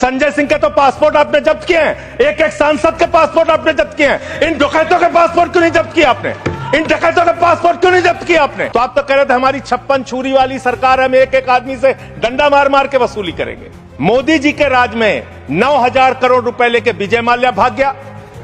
संजय सिंह के तो पासपोर्ट आपने जब्त किए हैं, एक एक सांसद के पासपोर्ट आपने जब्त किए हैं। इन डकैतों के पासपोर्ट क्यों नहीं जब्त किया आपने? इन डकैतों के पासपोर्ट क्यों नहीं जब्त किया आपने? तो आप तो कह रहे थे हमारी 56 छुरी वाली सरकार, हम एक एक आदमी से डंडा मार मार के वसूली करेंगे। मोदी जी के राज में 9,000 करोड़ रुपए लेके विजय माल्या भाग गया,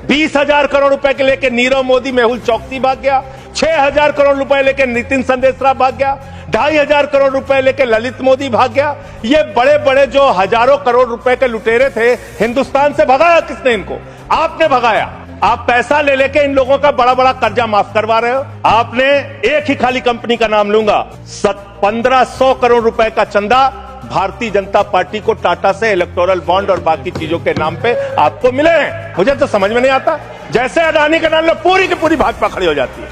20,000 करोड़ रुपए के लेके नीरव मोदी मेहुल चौकसी भाग गया, 6,000 करोड़ रुपए लेके नितिन संदेशरा भाग गया, 2,500 करोड़ रुपए लेके ललित मोदी भाग गया। ये बड़े बड़े जो हजारों करोड़ रुपए के लुटेरे थे, हिंदुस्तान से भगाया किसने इनको? आपने भगाया। आप पैसा ले लेके इन लोगों का बड़ा बड़ा कर्जा माफ करवा रहे हो। आपने एक ही खाली कंपनी का नाम लूंगा, 1,500 करोड़ रुपए का चंदा भारतीय जनता पार्टी को टाटा से इलेक्टोरल बॉन्ड और बाकी चीजों के नाम पे आपको मिले हैं। मुझे तो समझ में नहीं आता, जैसे अडानी का नाम लो पूरी की पूरी भाजपा खड़ी हो जाती है,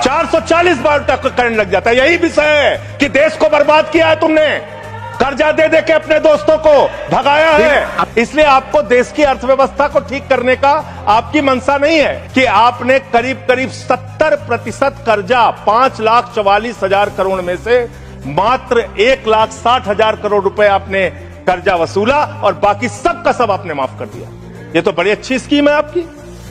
440 बार तक करंट लग जाता है। यही विषय है कि देश को बर्बाद किया है तुमने, कर्जा दे दे के अपने दोस्तों को भगाया है। इसलिए आपको देश की अर्थव्यवस्था को ठीक करने का आपकी मंशा नहीं है कि आपने करीब करीब 70% कर्जा 5,44,000 करोड़ में से मात्र 1,60,000 करोड़ रुपए आपने कर्जा वसूला और बाकी सब का सब आपने माफ कर दिया। ये तो बड़ी अच्छी स्कीम है आपकी,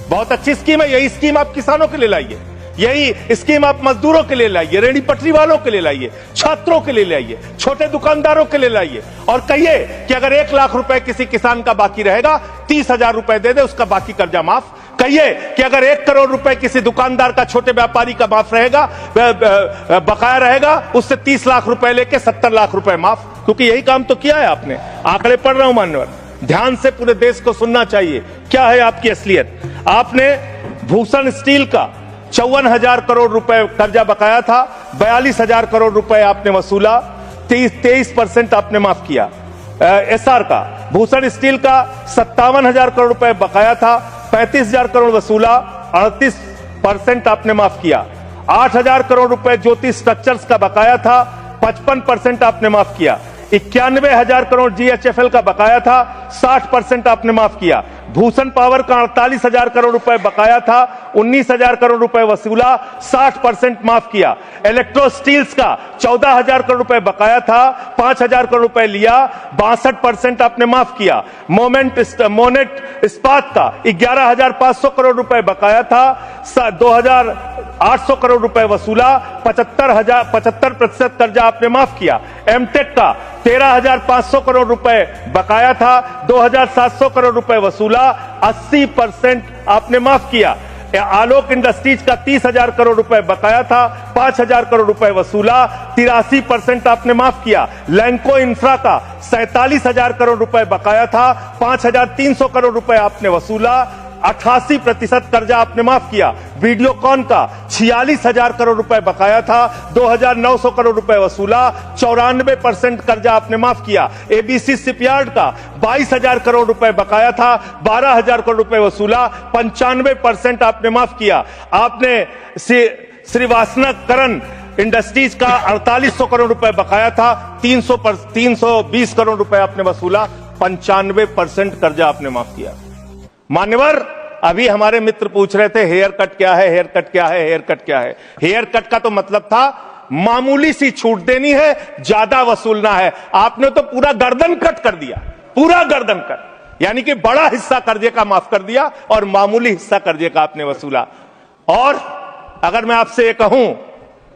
बहुत अच्छी स्कीम है। यही स्कीम आप किसानों के लिए लाइए, यही स्कीम आप मजदूरों के लिए लाइए, रेहड़ी पटरी वालों के लिए लाइए, छात्रों के लिए लाइए, छोटे दुकानदारों के लिए लाइए और कहिए कि अगर 1 लाख रुपए किसी किसान का बाकी रहेगा 30,000 रुपए दे दे, उसका बाकी कर्जा माफ। कहिए कि अगर 1 करोड़ रुपए किसी दुकानदार का, छोटे व्यापारी का माफ रहेगा, बकाया रहेगा, उससे 30 लाख रुपए लेके 70 लाख रुपए माफ। क्योंकि यही काम तो किया है आपने। आंकड़े पढ़ रहा हूं मान्यवर, ध्यान से पूरे देश को सुनना चाहिए क्या है आपकी असलियत। आपने भूषण स्टील का 54,000 करोड़ रुपए कर्जा बकाया था, 42,000 करोड़ रुपए आपने वसूला, 23% आपने माफ किया। एसआर का, भूषण स्टील का 57,000 करोड़ रुपए बकाया था, 35,000 करोड़ वसूला, 38% आपने माफ किया। 8,000 करोड़ रुपए ज्योति स्ट्रक्चर्स का बकाया था, 55% आपने माफ किया। 91,000 करोड़ जीएचएफएल का बकाया था, 60% आपने माफ किया। भूषण पावर का 48,000 करोड़ रुपए बकाया था, 19,000 करोड़ रुपए वसूला, 60% माफ किया। इलेक्ट्रो स्टील्स का 14,000 करोड़ रुपए बकाया था, 5,000 करोड़ रुपए लिया, 62% आपने माफ किया। मोनेट इस्पात का 11,500 करोड़ रुपए बकाया था, 2,800 करोड़ रुपए वसूला, 75% कर्जा आपने माफ किया। एमटेक का 13,500 करोड़ रुपए बकाया था, 2,700 करोड़ रुपए वसूला, 80% आपने माफ किया। आलोक इंडस्ट्रीज का 30,000 करोड़ रुपए बकाया था, 5,000 करोड़ रुपए वसूला, 83% आपने माफ किया। लैंको इंफ्रा का 47,000 करोड़ रुपए बकाया था, 5,300 करोड़ रुपए आपने वसूला, 88% कर्जा आपने माफ किया। वीडियोकॉन का 46,000 करोड़ रुपए बकाया था, 2,900 करोड़ रुपए वसूला, 94% कर्जा आपने माफ किया। एबीसी शिपयार्ड का 22,000 करोड़ रुपए बकाया था, 12,000 करोड़ रुपए वसूला, 95% आपने माफ किया। आपने श्रीवास्तव इंडस्ट्रीज का 4,800 करोड़ रुपए बकाया था, 320 करोड़ रुपए आपने वसूला, 95% कर्जा आपने माफ किया। मान्यवर, अभी हमारे मित्र पूछ रहे थे हेयर कट क्या है, हेयर कट क्या है, हेयर कट क्या है। हेयर कट का तो मतलब था मामूली सी छूट देनी है, ज्यादा वसूलना है। आपने तो पूरा गर्दन कट कर दिया, पूरा गर्दन कट, यानी कि बड़ा हिस्सा कर्जे का माफ कर दिया और मामूली हिस्सा कर्जे का आपने वसूला। और अगर मैं आपसे ये कहूं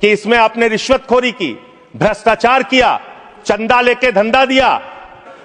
कि इसमें आपने रिश्वतखोरी की, भ्रष्टाचार किया, चंदा लेके धंधा दिया,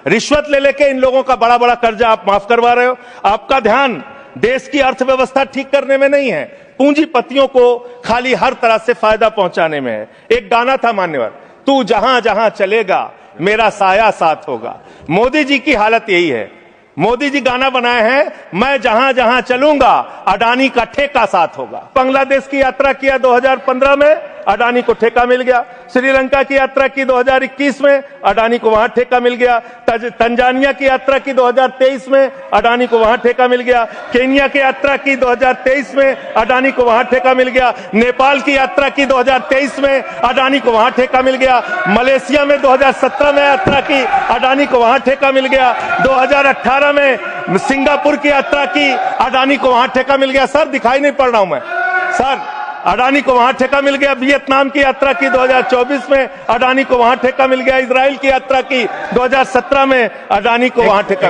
रिश्वत ले लेके इन लोगों का बड़ा बड़ा कर्जा आप माफ करवा रहे हो। आपका ध्यान देश की अर्थव्यवस्था ठीक करने में नहीं है, पूंजीपतियों को खाली हर तरह से फायदा पहुंचाने में है। एक गाना था मान्यवर, तू जहां जहां चलेगा मेरा साया साथ होगा। मोदी जी की हालत यही है। मोदी जी गाना बनाए हैं, मैं जहां जहां चलूंगा अडानी का ठेका साथ होगा। बांग्लादेश की यात्रा किया 2015 में, अडानी को ठेका मिल गया। श्रीलंका की यात्रा की 2021 में, अडानी को वहां ठेका मिल गया। तंजानिया की यात्रा की 2023 में, अडानी को वहां ठेका मिल गया। केन्या की यात्रा की 2023 में, अडानी को वहां ठेका मिल गया। नेपाल की यात्रा की 2023 में, अडानी को वहां ठेका मिल गया। मलेशिया में 2017 में यात्रा की, अडानी को वहां ठेका मिल गया। 2018 में सिंगापुर की यात्रा की, अडानी को वहां ठेका मिल गया। सर दिखाई नहीं पड़ रहा हूं मैं, सर अडानी को वहां ठेका मिल गया, वियतनाम की यात्रा की 2024 में, अडानी को वहां ठेका मिल गया, इजराइल की यात्रा की 2017 में, अडानी को वहां ठेका